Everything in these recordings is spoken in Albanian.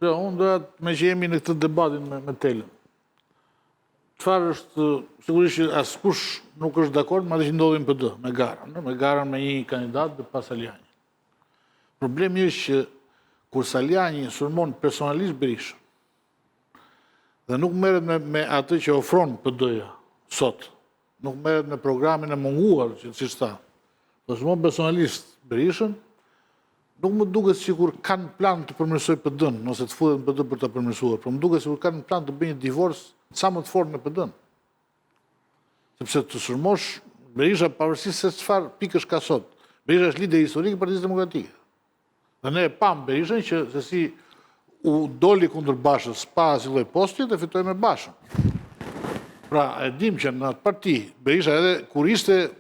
Unë doja me që jemi në këtë debatin me Telën. Çfarë është, sigurisht që askush nuk është dakord me atë që ndodhi në PD, me Garën. Me Garën me një kandidat dhe pas Saljani. Problemi është që kur Saljani sulmon personalisht Berishën dhe nuk merret me atë që ofron PD-ja sot, nuk merret me programin e munguar, që tha, do sulmon personalisht Berishën, nuk më duket sikur kanë plan të përmirësoj PD-n, ose të futen PD për të përmirësuar, por më duket sikur kanë plan të bëjnë divorc sa më të fortë me PD-n. Sepse të sulmosh Berisha pavarësisht se çfarë pikësh ka sot. Berisha është lider historik i Partisë Demokratike. Dhe ne e pam Berishën që se si u doli kundër Bashës pa asnjë lloj posti dhe fitoi me Bashën. Pra e dim që në atë parti Berisha edhe kur ishte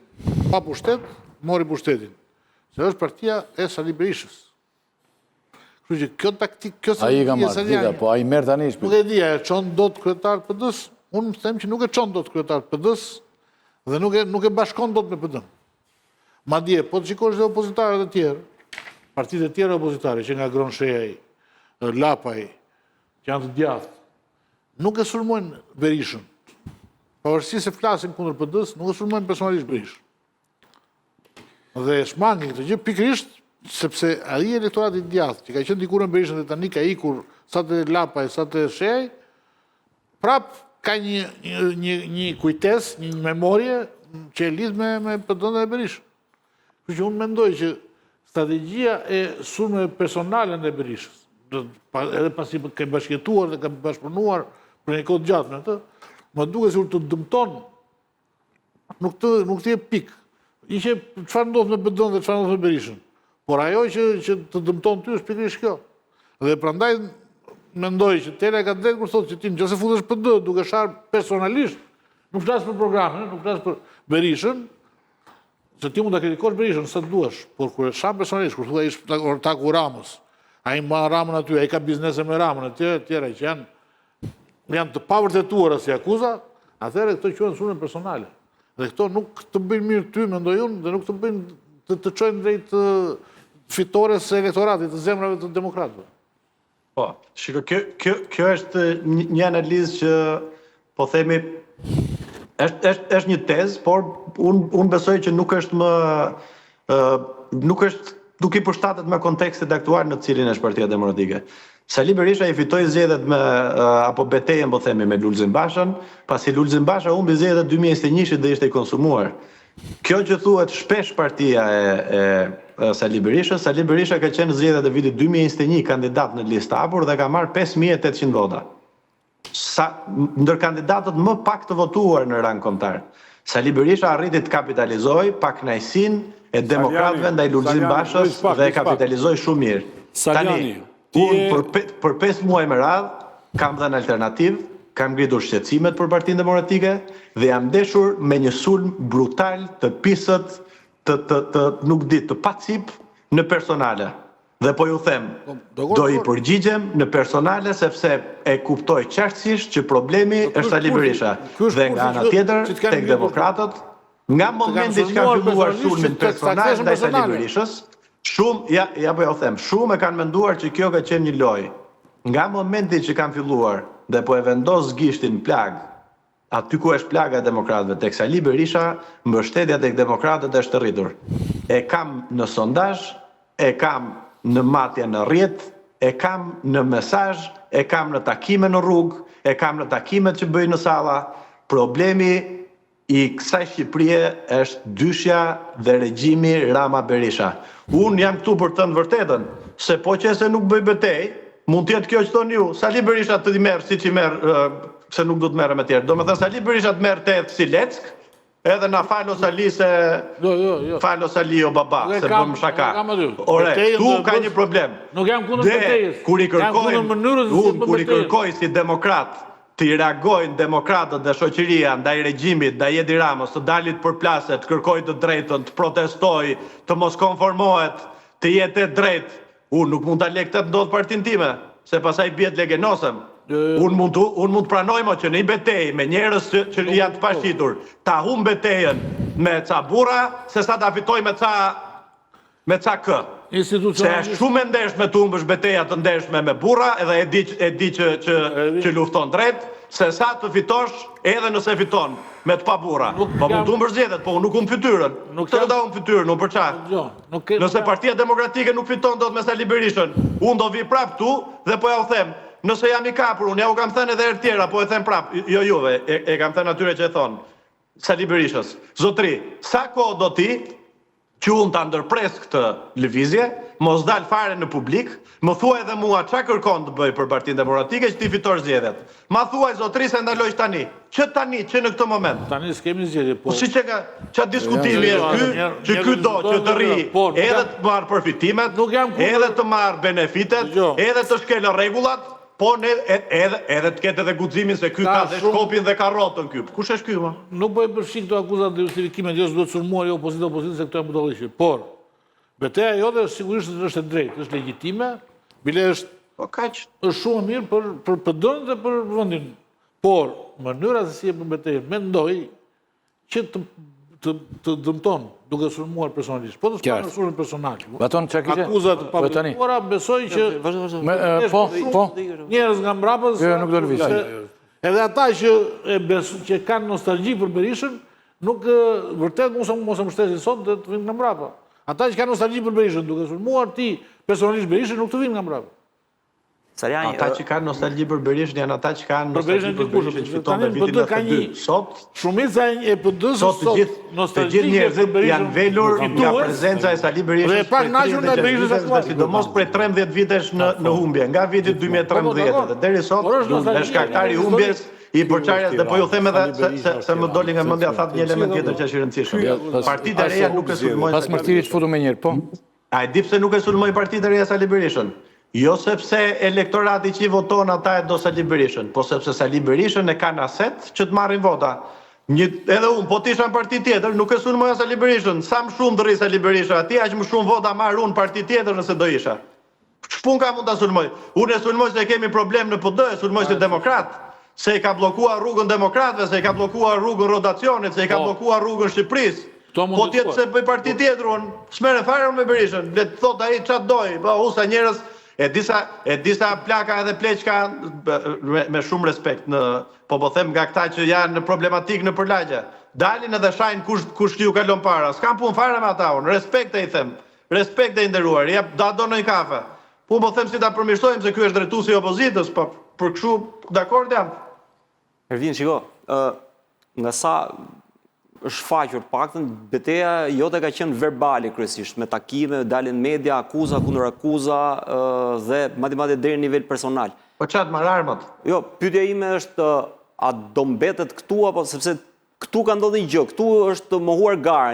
pa pushtet, mori pushtetin. Se është partia e Sali Berishës. Kështu që kjo taktik, kjo ai ka marrë, po ai merr tani. Nuk e di, e çon dot kryetar të PD-s? Unë them që nuk e çon dot kryetar të PD-s dhe nuk e bashkon dot me PD-n. Madje po të shikosh dhe opozitarët e tjerë, partitë e tjera opozitare që nga Gronsheaj, Lapaj, që janë të djathtë, nuk e sulmojnë Berishën. Pavarësisht se flasin kundër PD-s, nuk e sulmojnë personalisht Berishën. Dhe shmangin këtë gjë pikërisht sepse ai elektorati i djathtë që ka qenë dikur në Berishën dhe tani ka ikur sa të Lapaj, sa të Sheaj, prap ka një kujtesë, një memorie që e lidh me PD-n dhe Berishën. Kështu që unë mendoj që strategjia e sulmeve personale në Berishës, edhe pasi ka bashkëtuar dhe ka bashkëpunuar për një kohë gjatë me atë, më duket sikur të dëmton, nuk të jep pikë. Ishe çfarë ndodh me PD-n dhe çfarë ndodh me Berishën. Por ajo që të dëmton ty është pikërisht kjo. Dhe prandaj mendoj që Tela ka drejtë kur thotë që ti nëse futesh PD duke sharë personalisht, nuk flas për programin, nuk flas për Berishën, se ti mund ta kritikosh Berishën sa duash, por kur e shan personalisht, kur thua ish ortaku Ramës, ai mban Ramën aty, ai ka biznese me Ramën e tjera që janë të pavërtetuara si akuza, atëherë këto quhen sulme personale. Dhe këto nuk të bëjnë mirë ty, mendoj unë, dhe nuk të bëjnë të çojnë drejt fitores së elektoratit, të zemrave të demokratëve. Po, shiko, kjo është një analizë që, po themi, është një tezë, por unë besoj që nuk i përshtatet me kontekstet aktual në cilin është Partia Demokratike. Sali Berisha i fitoi zgjedhjet apo betejën, po themi, me Lulzim Bashën, pasi Lulzim Basha humbi zgjedhjet 2021 dhe ishte i konsumuar. Kjo që thuhet shpesh partia e Sali Berishës, Sali Berisha ka qenë zgjedhjet e vitit 2021 kandidat në listë hapur dhe ka marrë 5800 vota. Ndër kandidatët më pak të votuar në rang kombëtar. Sali Berisha arriti të kapitalizoj pa kënaqësinë e demokratëve ndaj Lulzim Bashës dhe e kapitalizoi shumë mirë. Tani, unë për 5 muaj me radhë kam dhënë alternativë, kam ngritur shqetësimet për Partinë Demokratike dhe jam ndeshur me një sulm brutal të pisët, nuk di, të pacip në personale. Dhe po ju them, do i përgjigjem në personale sepse e kuptoj qartësisht që problemi është Sali Berisha. Dhe nga ana tjetër, tek demokratët, nga momenti që kanë filluar sulmin personal ndaj Sali Berishës, shumë e kanë menduar që kjo ka qenë një lojë. Nga momenti që kanë filluar dhe po e vendos gishtin plag, aty ku është plaga e demokratëve tek Sali Berisha, mbështetja tek demokratët është e rritur. E kam në sondazh, e kam në matje në rrjet, e kam në mesazh, e kam në takime në rrugë, e kam në takimet që bëj në salla. Problemi i kësaj Shqipërie është dyshja dhe regjimi Rama-Berisha. Unë jam këtu për të thënë vërtetën, se po që se nuk bëj betej, mund t'jetë kjo që thoni ju, Sali Berisha të i merë si që i merë, se nuk du të merë me tjerë. Do me thënë Sali Berisha të merë të edhe si Leck, edhe na falo Sali se... Falo Sali o baba, se bëm shaka. Ore, tu ka një problem. Nuk jam kundër betejës. Kur i kërkoj si demokrat, të i reagojnë demokratët dhe shoqëria ndaj regjimit, ndaj Edi Ramës, të dalit për plase, të kërkoj të drejtën, të protestoj, të mos konformohet, të jetë e drejt. Unë nuk mund të lek të ndodhë partin time, se pasaj bjet legenosëm. Unë mund të pranojmë që në i betej me njerës që janë të pashqitur, ta hum betejen me ca bura, se sa ta fitoj me ca kë. Se institucionalisht. është shumë e ndershme të humbësh betejat të ndershme me burra edhe e di që lufton drejt, se sa të fitosh edhe nëse fiton me të pa burra. Po mund të humbësh zgjedhjet, po unë nuk humb fytyrën. Këtë do humb fytyrën, unë për çfarë? Nëse Partia Demokratike nuk fiton dot me Sali Berishën, unë do vi prap këtu dhe po ja u them, nëse jam i kapur, unë ja u kam thënë edhe herë tjera, po e them prap, jo juve, e kam thënë atyre që e thonë, Sali Berishës, zotri, sa kohë do ti që unë ta ndërpres këtë lëvizje, mos dal fare në publik, më thuaj edhe mua ç'a kërkon të bëj për Partinë Demokratike që ti fitosh zgjedhjet. Ma thuaj zotri se ndaloj tani. Që në këtë moment. Tani s'kemi zgjedhje, po. Po si që diskutimi është ky, që ky do që të rri, edhe të marrë përfitimet, edhe të marrë benefitet, edhe të shkelë rregullat, po edhe të ketë edhe guximin se ky ka dhe shkopin dhe ka rrotën ky. Kush është ky më? Nuk po e përfshin këto akuzat dhe justifikimet, jo s'do të sulmuar jo opozitë se këto janë budalliqe. Por betejë jote sigurisht është e drejtë, është legjitime, bile është shumë mirë për PD-n dhe për vendin. Por mënyra se si e bën betejën, mendoj që të dëmton duke sulmuar personalisht. Po të s'ka sulm personal. Baton çka kishte? Akuzat të pavërtetuara, besoj që po njerëz nga mbrapës. Jo, nuk do lëviz. Edhe ata që kanë nostalgji për Berishën, nuk vërtet mos e mbështesin sot dhe të vinë nga mbrapa. Ata që kanë nostalgji për Berishën, duke sulmuar ti personalisht Berishën, nuk të vinë nga mbrapa. Ata që kanë nostalgji për Berishën janë ata që kanë nostalgji për Berishën që fiton në vitin 92. Sot shumica e PD-s sot të gjithë njerëzit janë velur nga prezenca e Sali Berishës. Dhe pak naqur nga Berishës aktual, sidomos prej 13 vitesh në humbje, nga viti 2013 dhe deri sot është shkaktari i humbjes i përçarjes dhe po ju them edhe se më doli nga mendja thatë një element tjetër që është i rëndësishëm. Partitë e reja nuk e sulmojnë. Pas martirit futu me njëherë, po. A e di pse nuk e sulmoi Partitë e reja Sali Berishën? Jo sepse elektorati që i voton ata e do Sali Berishën, po sepse Sali Berishën e kanë aset që të marrin vota. Edhe unë, po t'isha në parti tjetër, nuk e sulmoja Sali Berishën. Sa më shumë të rri Sali Berisha ati, aq më shumë vota marr unë parti tjetër nëse do isha. Ç'pun ka mund ta sulmoj? Unë e sulmoj se kemi problem në PD, e sulmoj si demokrat, se i ka bllokuar rrugën demokratëve, se i ka bllokuar rrugën rotacionit, se i ka bllokuar rrugën Shqipërisë. Po tjetë se bëj parti tjetër unë, s'merre fare unë me Berishën, le të thot ai ç'a doj, po usa njerëz. E disa plaka edhe pleqka me shumë respekt, po them nga këta që janë problematik në përlagje. Dalin edhe shajnë kush ju kalon para. S'kam pun fare me ata unë, respekt e i them, respekt e i nderuar, da do në i kafe. Po them si ta përmirësojmë se ky është drejtuesi i opozitës, po për kështu dakord jam. Ervin, shiko, nga sa është faqur paktën, betejë jote ka qenë verbale kryesisht, me takime, dalin media, akuza kundër akuza dhe madje deri në nivel personal. Po çat marr armat? Jo, pyetja ime është a do mbetet këtu apo sepse këtu ka ndodhur një gjë, këtu është mohuar gara.